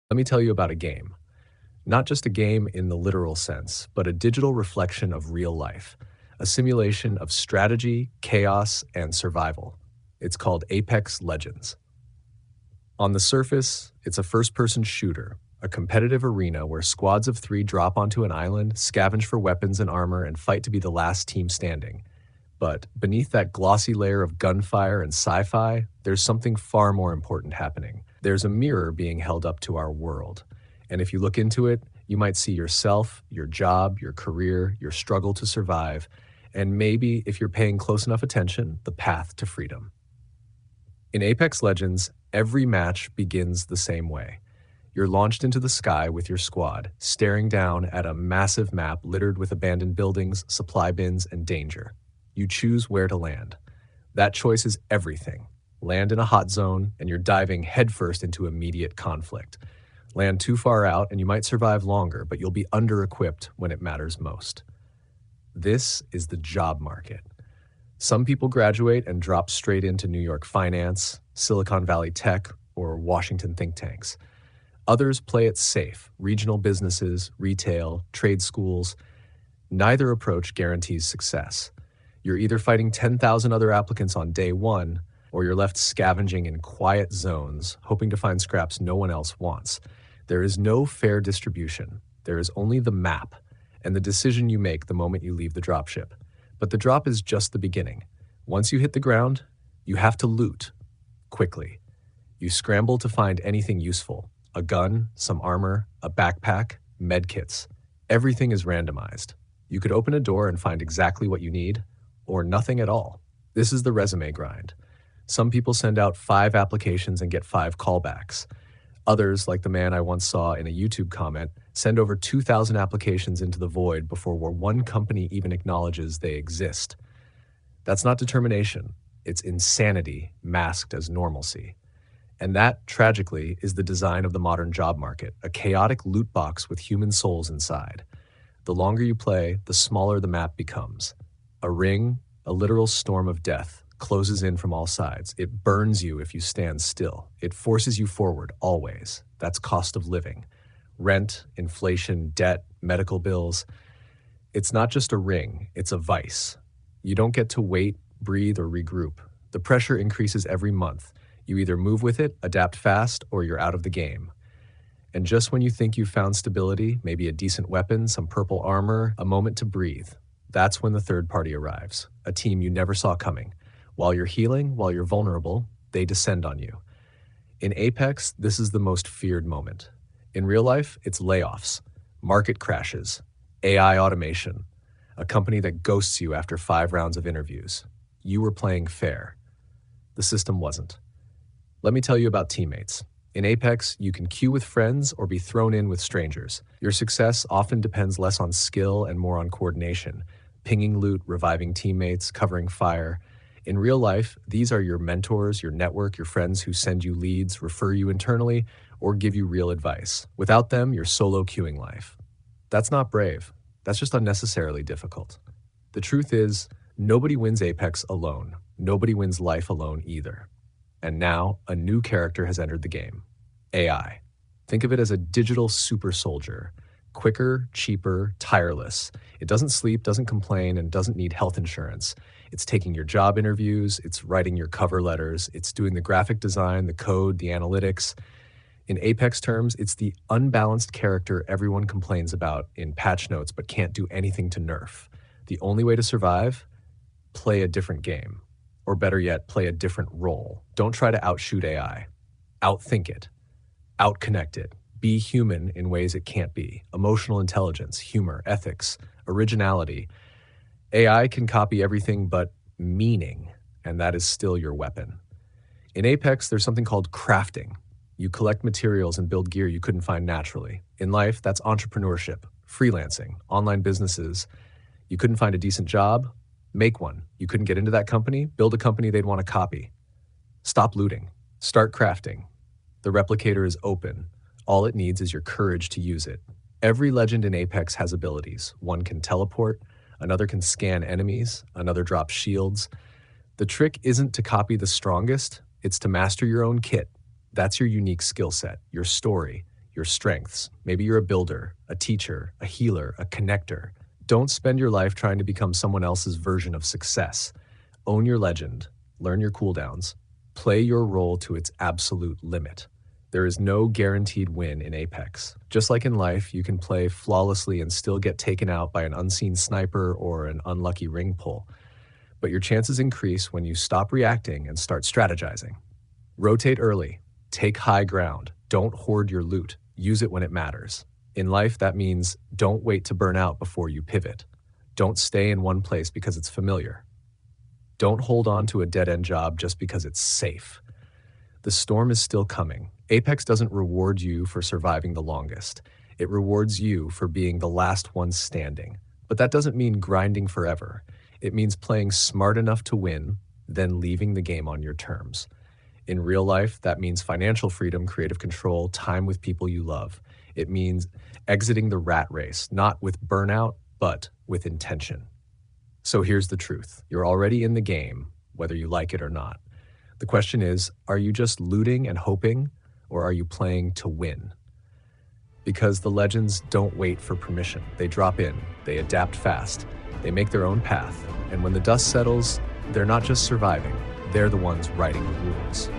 Let me tell you about a game. Not just a game in the literal sense, but a digital reflection of real life, a simulation of strategy, chaos, and survival. It's called Apex Legends. On the surface, it's a first person shooter, a competitive arena where squads of three drop onto an island, scavenge for weapons and armor, and fight to be the last team standing. But beneath that glossy layer of gunfire and sci fi, there's something far more important happening. There's a mirror being held up to our world. And if you look into it, you might see yourself, your job, your career, your struggle to survive, and maybe, if you're paying close enough attention, the path to freedom. In Apex Legends, every match begins the same way. You're launched into the sky with your squad, staring down at a massive map littered with abandoned buildings, supply bins, and danger. You choose where to land. That choice is everything. Land in a hot zone, and you're diving headfirst into immediate conflict. Land too far out, and you might survive longer, but you'll be under-equipped when it matters most. This is the job market. Some people graduate and drop straight into New York finance, Silicon Valley tech, or Washington think tanks. Others play it safe, regional businesses, retail, trade schools. Neither approach guarantees success. You're either fighting 10,000 other applicants on day one, or you're left scavenging in quiet zones, hoping to find scraps no one else wants. There is no fair distribution. There is only the map and the decision you make the moment you leave the dropship. But the drop is just the beginning. Once you hit the ground, you have to loot quickly. You scramble to find anything useful: a gun, some armor, a backpack, medkits. Everything is randomized. You could open a door and find exactly what you need, or nothing at all. This is the resume grind. Some people send out 5 applications and get 5 callbacks. Others, like the man I once saw in a YouTube comment, send over 2,000 applications into the void before one company even acknowledges they exist. That's not determination. It's insanity masked as normalcy. And that, tragically, is the design of the modern job market, a chaotic loot box with human souls inside. The longer you play, the smaller the map becomes. A ring, a literal storm of death, closes in from all sides. It burns you if you stand still. It forces you forward, always. That's cost of living. Rent, inflation, debt, medical bills. It's not just a ring, it's a vice. You don't get to wait, breathe, or regroup. The pressure increases every month. You either move with it, adapt fast, or you're out of the game. And just when you think you've found stability, maybe a decent weapon, some purple armor, a moment to breathe, that's when the third party arrives, a team you never saw coming. While you're healing, while you're vulnerable, they descend on you. In Apex, this is the most feared moment. In real life, it's layoffs, market crashes, AI automation, a company that ghosts you after 5 rounds of interviews. You were playing fair. The system wasn't. Let me tell you about teammates. In Apex, you can queue with friends or be thrown in with strangers. Your success often depends less on skill and more on coordination, pinging loot, reviving teammates, covering fire. In real life, these are your mentors, your network, your friends who send you leads, refer you internally, or give you real advice. Without them, you're solo queuing life. That's not brave. That's just unnecessarily difficult. The truth is, nobody wins Apex alone. Nobody wins life alone either. And now, a new character has entered the game. AI. Think of it as a digital super soldier. Quicker, cheaper, tireless. It doesn't sleep, doesn't complain, and doesn't need health insurance. It's taking your job interviews, it's writing your cover letters, it's doing the graphic design, the code, the analytics. In Apex terms, it's the unbalanced character everyone complains about in patch notes but can't do anything to nerf. The only way to survive? Play a different game. Or better yet, play a different role. Don't try to outshoot AI. Outthink it. Outconnect it. Be human in ways it can't be. Emotional intelligence, humor, ethics, originality. AI can copy everything but meaning, and that is still your weapon. In Apex, there's something called crafting. You collect materials and build gear you couldn't find naturally. In life, that's entrepreneurship, freelancing, online businesses. You couldn't find a decent job? Make one. You couldn't get into that company? Build a company they'd want to copy. Stop looting. Start crafting. The replicator is open. All it needs is your courage to use it. Every legend in Apex has abilities. One can teleport, another can scan enemies, another drops shields. The trick isn't to copy the strongest, it's to master your own kit. That's your unique skill set, your story, your strengths. Maybe you're a builder, a teacher, a healer, a connector. Don't spend your life trying to become someone else's version of success. Own your legend, learn your cooldowns, play your role to its absolute limit. There is no guaranteed win in Apex. Just like in life, you can play flawlessly and still get taken out by an unseen sniper or an unlucky ring pull. But your chances increase when you stop reacting and start strategizing. Rotate early, take high ground, don't hoard your loot, use it when it matters. In life, that means don't wait to burn out before you pivot. Don't stay in one place because it's familiar. Don't hold on to a dead-end job just because it's safe. The storm is still coming. Apex doesn't reward you for surviving the longest. It rewards you for being the last one standing. But that doesn't mean grinding forever. It means playing smart enough to win, then leaving the game on your terms. In real life, that means financial freedom, creative control, time with people you love. It means exiting the rat race, not with burnout, but with intention. So here's the truth. You're already in the game, whether you like it or not. The question is, are you just looting and hoping, or are you playing to win? Because the legends don't wait for permission. They drop in, they adapt fast, they make their own path, and when the dust settles, they're not just surviving, they're the ones writing the rules.